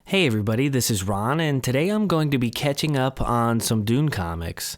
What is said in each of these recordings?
Hey everybody, this is Ron, and today I'm going to be catching up on some Dune comics.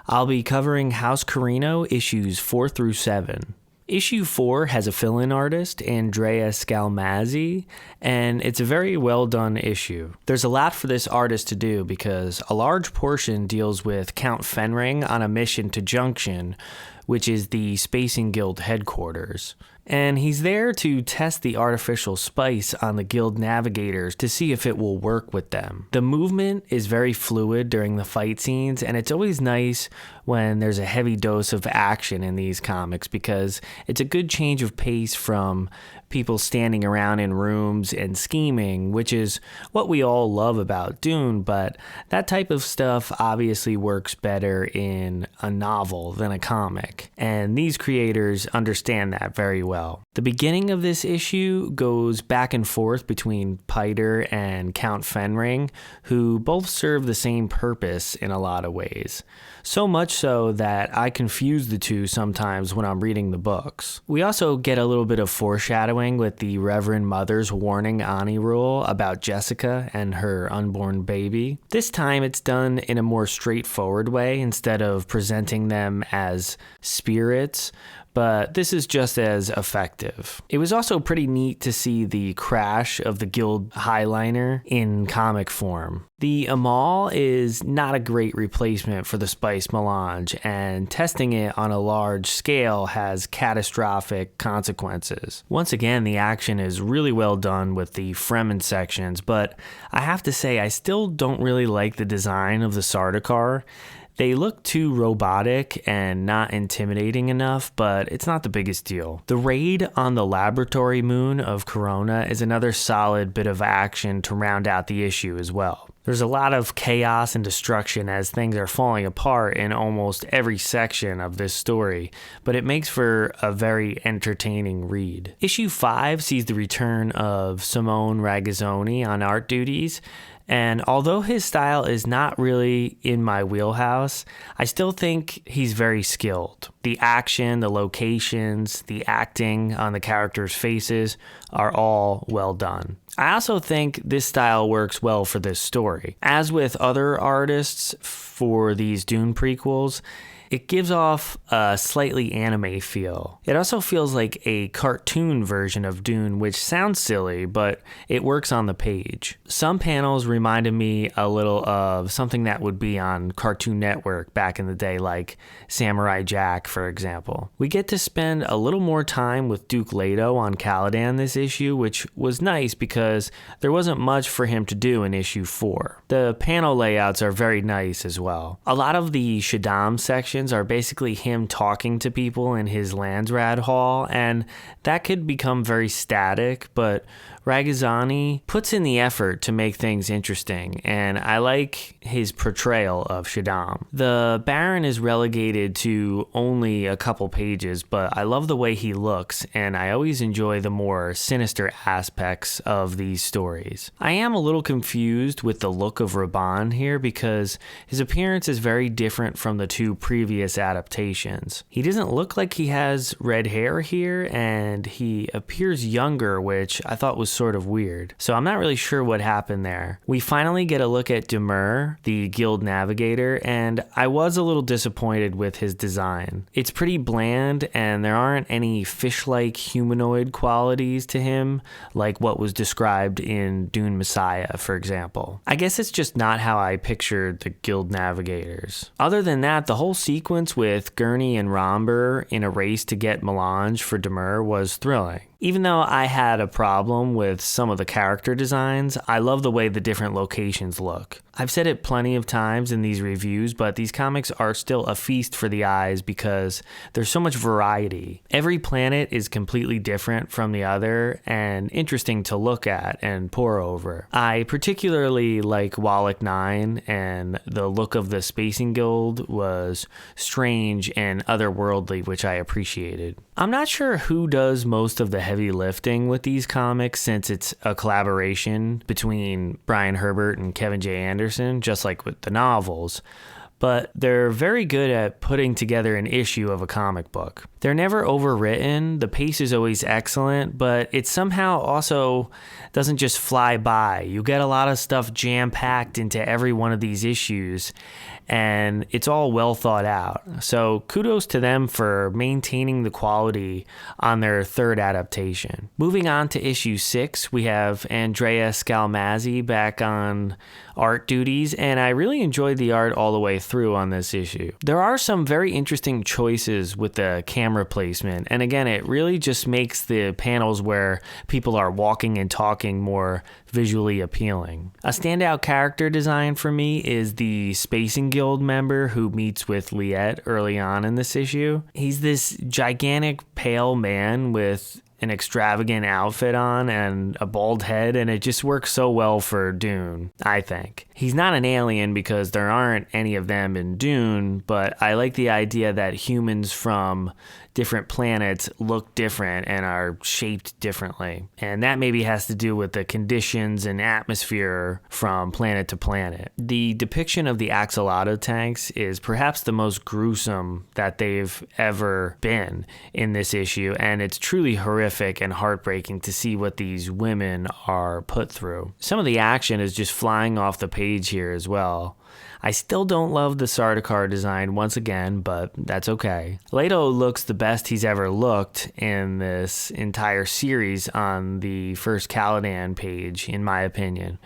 I'll be covering House Corrino issues 4 through 7. Issue 4 has a fill-in artist, Andrea Scalmazzi, and it's a very well done issue. There's a lot for this artist to do because a large portion deals with Count Fenring on a mission to Junction, which is the Spacing Guild headquarters. And he's there to test the artificial spice on the guild navigators to see if it will work with them. The movement is very fluid during the fight scenes, and it's always nice when there's a heavy dose of action in these comics because it's a good change of pace from people standing around in rooms and scheming, which is what we all love about Dune, but that type of stuff obviously works better in a novel than a comic, and these creators understand that very well. The beginning of this issue goes back and forth between Piter and Count Fenring, who both serve the same purpose in a lot of ways. So much so that I confuse the two sometimes when I'm reading the books. We also get a little bit of foreshadowing with the Reverend Mother's warning Ani Rule about Jessica and her unborn baby. This time it's done in a more straightforward way instead of presenting them as spirits, but this is just as effective. It was also pretty neat to see the crash of the guild highliner in comic form. The Amal is not a great replacement for the spice melange, and testing it on a large scale has catastrophic consequences. Once again, the action is really well done with the Fremen sections, but I have to say I still don't really like the design of the Sardaukar. They look too robotic and not intimidating enough, but it's not the biggest deal. The raid on the laboratory moon of Corrino is another solid bit of action to round out the issue as well. There's a lot of chaos and destruction as things are falling apart in almost every section of this story, but it makes for a very entertaining read. Issue 5 sees the return of Simone Ragazzoni on art duties, and although his style is not really in my wheelhouse, I still think he's very skilled. The action, the locations, the acting on the characters' faces are all well done. I also think this style works well for this story. As with other artists for these Dune prequels, it gives off a slightly anime feel. It also feels like a cartoon version of Dune, which sounds silly, but it works on the page. Some panels reminded me a little of something that would be on Cartoon Network back in the day, like Samurai Jack, for example. We get to spend a little more time with Duke Leto on Caladan this issue, which was nice because there wasn't much for him to do in issue 4. The panel layouts are very nice as well. A lot of the Shaddam sections are basically him talking to people in his Landsrad hall, and that could become very static, but Ragazzani puts in the effort to make things interesting, and I like his portrayal of Shaddam. The Baron is relegated to only a couple pages, but I love the way he looks, and I always enjoy the more sinister aspects of these stories. I am a little confused with the look of Raban here because his appearance is very different from the two previous adaptations. He doesn't look like he has red hair here, and he appears younger, which I thought was sort of weird. So I'm not really sure what happened there. We finally get a look at Demur, the guild navigator, and I was a little disappointed with his design. It's pretty bland, and there aren't any fish-like humanoid qualities to him, like what was described in Dune Messiah, for example. I guess it's just not how I pictured the guild navigators. Other than that, the whole sequence with Gurney and Romber in a race to get Melange for Demur was thrilling. Even though I had a problem with some of the character designs, I love the way the different locations look. I've said it plenty of times in these reviews, but these comics are still a feast for the eyes because there's so much variety. Every planet is completely different from the other and interesting to look at and pore over. I particularly like Wallach 9, and the look of the Spacing Guild was strange and otherworldly, which I appreciated. I'm not sure who does most of the heavy lifting with these comics since it's a collaboration between Brian Herbert and Kevin J. Anderson, just like with the novels. but they're very good at putting together an issue of a comic book. They're never overwritten, the pace is always excellent, but it somehow also doesn't just fly by. You get a lot of stuff jam-packed into every one of these issues, and it's all well thought out. So kudos to them for maintaining the quality on their third adaptation. Moving on to issue 6, we have Andrea Scalmazzi back on art duties, and I really enjoyed the art all the way through on this issue. There are some very interesting choices with the camera placement, and again, it really just makes the panels where people are walking and talking more visually appealing. A standout character design for me is the Spacing Guild member who meets with Liette early on in this issue. He's this gigantic pale man with an extravagant outfit on and a bald head, and it just works so well for Dune, I think. He's not an alien because there aren't any of them in Dune, but I like the idea that humans from different planets look different and are shaped differently. And that maybe has to do with the conditions and atmosphere from planet to planet. The depiction of the axolotl tanks is perhaps the most gruesome that they've ever been in this issue, and it's truly horrific and heartbreaking to see what these women are put through. Some of the action is just flying off the page here as well. I still don't love the Sardaukar design once again, but that's okay. Leto looks the best he's ever looked in this entire series on the first Caladan page, in my opinion.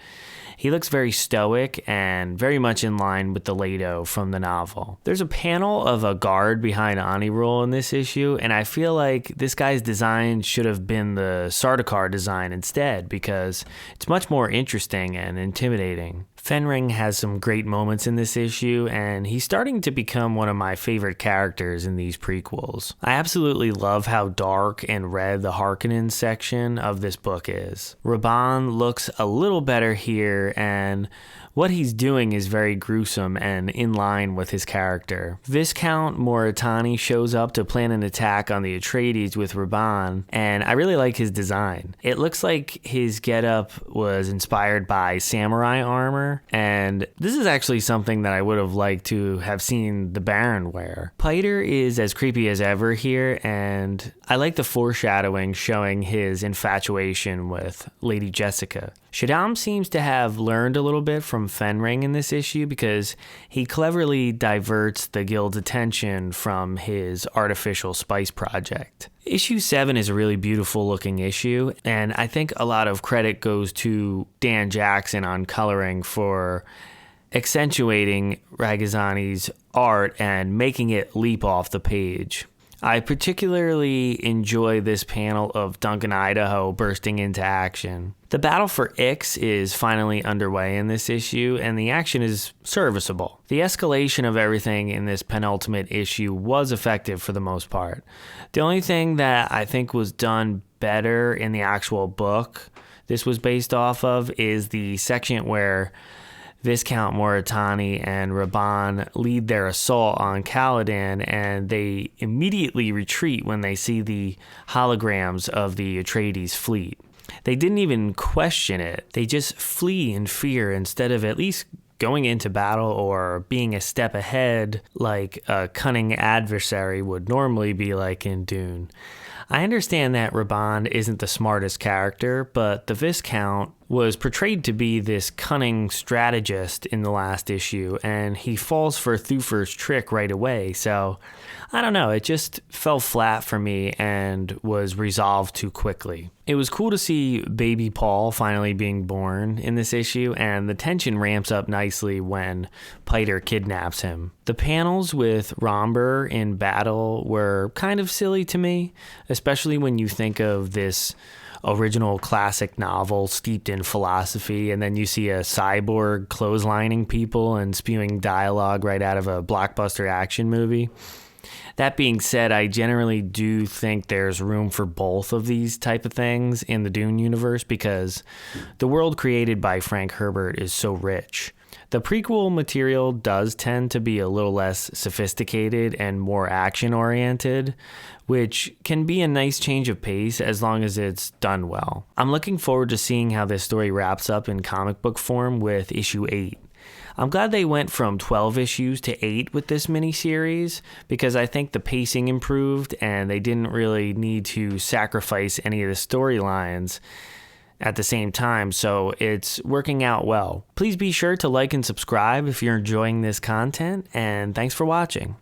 He looks very stoic and very much in line with the Leto from the novel. There's a panel of a guard behind Anirul in this issue, and I feel like this guy's design should have been the Sardaukar design instead because it's much more interesting and intimidating. Fenring has some great moments in this issue, and he's starting to become one of my favorite characters in these prequels. I absolutely love how dark and red the Harkonnen section of this book is. Raban looks a little better here, and what he's doing is very gruesome and in line with his character. Viscount Moritani shows up to plan an attack on the Atreides with Raban, and I really like his design. It looks like his getup was inspired by samurai armor, and this is actually something that I would have liked to have seen the Baron wear. Piter is as creepy as ever here, and I like the foreshadowing showing his infatuation with Lady Jessica. Shaddam seems to have learned a little bit from Fenring in this issue because he cleverly diverts the guild's attention from his artificial spice project. Issue 7 is a really beautiful looking issue, and I think a lot of credit goes to Dan Jackson on coloring for accentuating Ragazzani's art and making it leap off the page. I particularly enjoy this panel of Duncan Idaho bursting into action. The battle for Ix is finally underway in this issue, and the action is serviceable. The escalation of everything in this penultimate issue was effective for the most part. The only thing that I think was done better in the actual book this was based off of is the section where Viscount Moritani and Raban lead their assault on Caladan, and they immediately retreat when they see the holograms of the Atreides fleet. They didn't even question it. They just flee in fear instead of at least going into battle or being a step ahead like a cunning adversary would normally be like in Dune. I understand that Raban isn't the smartest character, but the Viscount was portrayed to be this cunning strategist in the last issue, and he falls for Thufir's trick right away, so I don't know, it just fell flat for me and was resolved too quickly. It was cool to see baby Paul finally being born in this issue, and the tension ramps up nicely when Piter kidnaps him. The panels with Romber in battle were kind of silly to me, especially when you think of this original classic novel steeped in philosophy, and then you see a cyborg clotheslining people and spewing dialogue right out of a blockbuster action movie. That being said, I generally do think there's room for both of these type of things in the Dune universe because the world created by Frank Herbert is so rich. The prequel material does tend to be a little less sophisticated and more action-oriented, which can be a nice change of pace as long as it's done well. I'm looking forward to seeing how this story wraps up in comic book form with issue 8. I'm glad they went from 12 issues to 8 with this miniseries because I think the pacing improved and they didn't really need to sacrifice any of the storylines at the same time, so it's working out well. Please be sure to like and subscribe if you're enjoying this content, and thanks for watching.